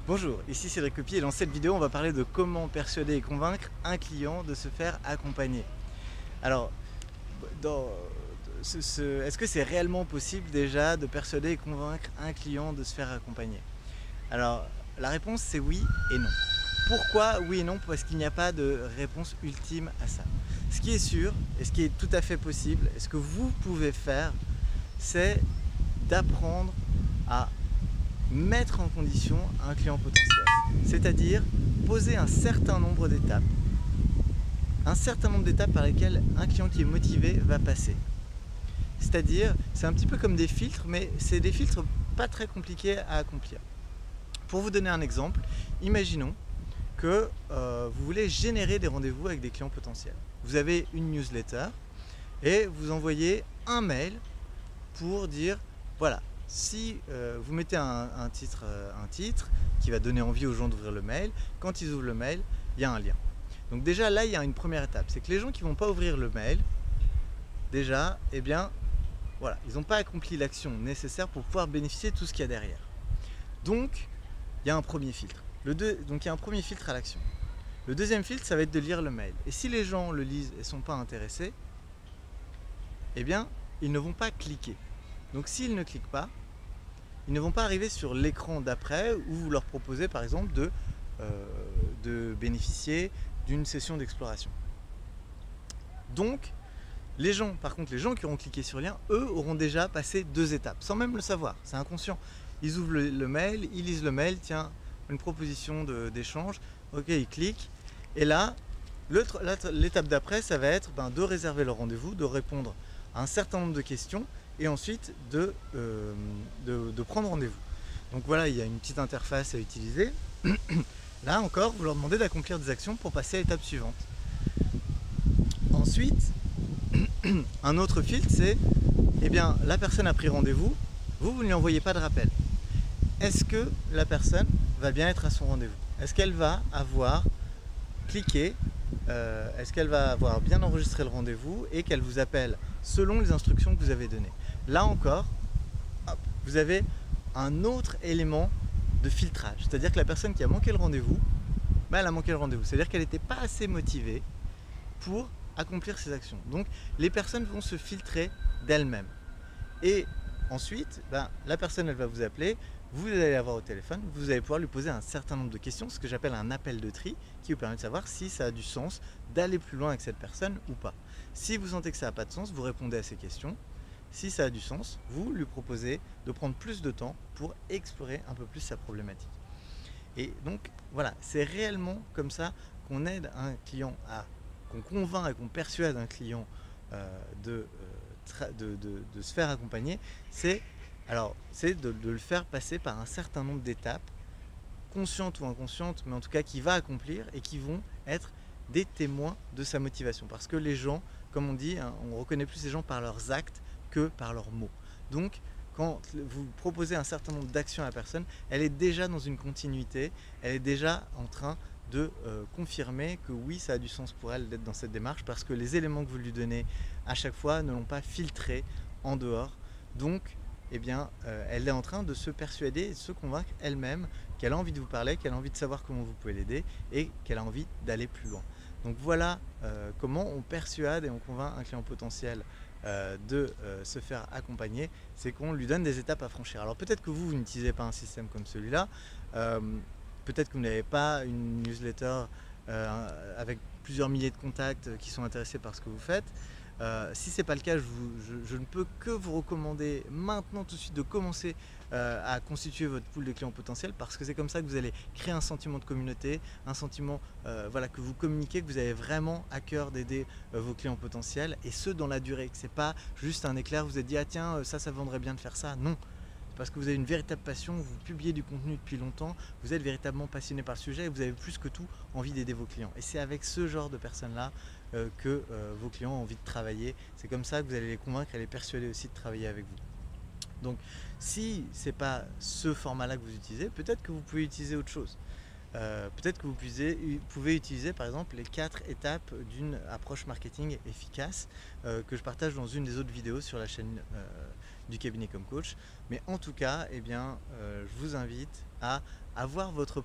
Bonjour, ici Cédric Copier et dans cette vidéo on va parler de comment persuader et convaincre un client de se faire accompagner. Alors, est-ce que c'est réellement possible déjà de persuader et convaincre un client de se faire accompagner? Alors, la réponse c'est oui et non. Pourquoi oui et non? Parce qu'il n'y a pas de réponse ultime à ça. Ce qui est sûr et ce qui est tout à fait possible et ce que vous pouvez faire, c'est d'apprendre à mettre en condition un client potentiel. C'est-à-dire poser un certain nombre d'étapes par lesquelles un client qui est motivé va passer. C'est-à-dire, c'est un petit peu comme des filtres, mais c'est des filtres pas très compliqués à accomplir. Pour vous donner un exemple, imaginons que vous voulez générer des rendez-vous avec des clients potentiels. Vous avez une newsletter et vous envoyez un mail pour dire, voilà, si vous mettez un titre qui va donner envie aux gens d'ouvrir le mail, quand ils ouvrent le mail, il y a un lien. Donc déjà là, il y a une première étape, c'est que les gens qui ne vont pas ouvrir le mail, déjà, eh bien, voilà, ils n'ont pas accompli l'action nécessaire pour pouvoir bénéficier de tout ce qu'il y a derrière. Donc, il y a un premier filtre. Donc il y a un premier filtre à l'action. Le deuxième filtre, ça va être de lire le mail. Et si les gens le lisent et ne sont pas intéressés, eh bien, ils ne vont pas cliquer. Donc s'ils ne cliquent pas, ils ne vont pas arriver sur l'écran d'après où vous leur proposez par exemple de bénéficier d'une session d'exploration. Donc, par contre, les gens qui auront cliqué sur le lien, eux auront déjà passé 2 étapes, sans même le savoir, c'est inconscient. Ils ouvrent le mail, ils lisent le mail, tiens, une proposition d'échange, ok, ils cliquent, et là, l'étape d'après, ça va être de réserver le rendez-vous, de répondre à un certain nombre de questions, et ensuite de prendre rendez-vous. Donc voilà, il y a une petite interface à utiliser. Là encore, vous leur demandez d'accomplir des actions pour passer à l'étape suivante. Ensuite, un autre filtre, c'est, eh bien, la personne a pris rendez-vous, vous ne lui envoyez pas de rappel. Est-ce que la personne va bien être à son rendez-vous? Est-ce qu'elle va avoir cliqué, est-ce qu'elle va avoir bien enregistré le rendez-vous et qu'elle vous appelle selon les instructions que vous avez données? Là encore, hop, vous avez un autre élément de filtrage. C'est-à-dire que la personne qui a manqué le rendez-vous, elle a manqué le rendez-vous. C'est-à-dire qu'elle n'était pas assez motivée pour accomplir ses actions. Donc les personnes vont se filtrer d'elles-mêmes. Et ensuite, la personne elle va vous appeler, vous allez avoir au téléphone, vous allez pouvoir lui poser un certain nombre de questions, ce que j'appelle un appel de tri, qui vous permet de savoir si ça a du sens d'aller plus loin avec cette personne ou pas. Si vous sentez que ça n'a pas de sens, vous répondez à ces questions. Si ça a du sens, vous lui proposez de prendre plus de temps pour explorer un peu plus sa problématique. Et donc voilà, c'est réellement comme ça qu'on aide un client qu'on convainc et qu'on persuade un client de se faire accompagner, c'est de le faire passer par un certain nombre d'étapes, conscientes ou inconscientes, mais en tout cas qui va accomplir et qui vont être des témoins de sa motivation. Parce que les gens, comme on dit, on reconnaît plus les gens par leurs actes que par leurs mots. Donc, quand vous proposez un certain nombre d'actions à la personne, elle est déjà dans une continuité, elle est déjà en train de confirmer que oui, ça a du sens pour elle d'être dans cette démarche parce que les éléments que vous lui donnez à chaque fois ne l'ont pas filtré en dehors. Donc, eh bien, elle est en train de se persuader et de se convaincre elle-même qu'elle a envie de vous parler, qu'elle a envie de savoir comment vous pouvez l'aider et qu'elle a envie d'aller plus loin. Donc voilà comment on persuade et on convainc un client potentiel de se faire accompagner, c'est qu'on lui donne des étapes à franchir. Alors peut-être que vous n'utilisez pas un système comme celui-là, peut-être que vous n'avez pas une newsletter avec plusieurs milliers de contacts qui sont intéressés par ce que vous faites. Si ce n'est pas le cas, je ne peux que vous recommander maintenant tout de suite de commencer à constituer votre pool de clients potentiels parce que c'est comme ça que vous allez créer un sentiment de communauté, un sentiment que vous communiquez, que vous avez vraiment à cœur d'aider vos clients potentiels et ce dans la durée, que ce n'est pas juste un éclair, vous vous êtes dit ah tiens ça vendrait bien de faire ça, non. Parce que vous avez une véritable passion, vous publiez du contenu depuis longtemps, vous êtes véritablement passionné par le sujet et vous avez plus que tout envie d'aider vos clients. Et c'est avec ce genre de personnes-là que vos clients ont envie de travailler. C'est comme ça que vous allez les convaincre et les persuader aussi de travailler avec vous. Donc si ce n'est pas ce format-là que vous utilisez, peut-être que vous pouvez utiliser autre chose. Peut-être que vous pouvez utiliser par exemple les 4 étapes d'une approche marketing efficace que je partage dans une des autres vidéos sur la chaîne du cabinet comme coach. Mais en tout cas, je vous invite à avoir votre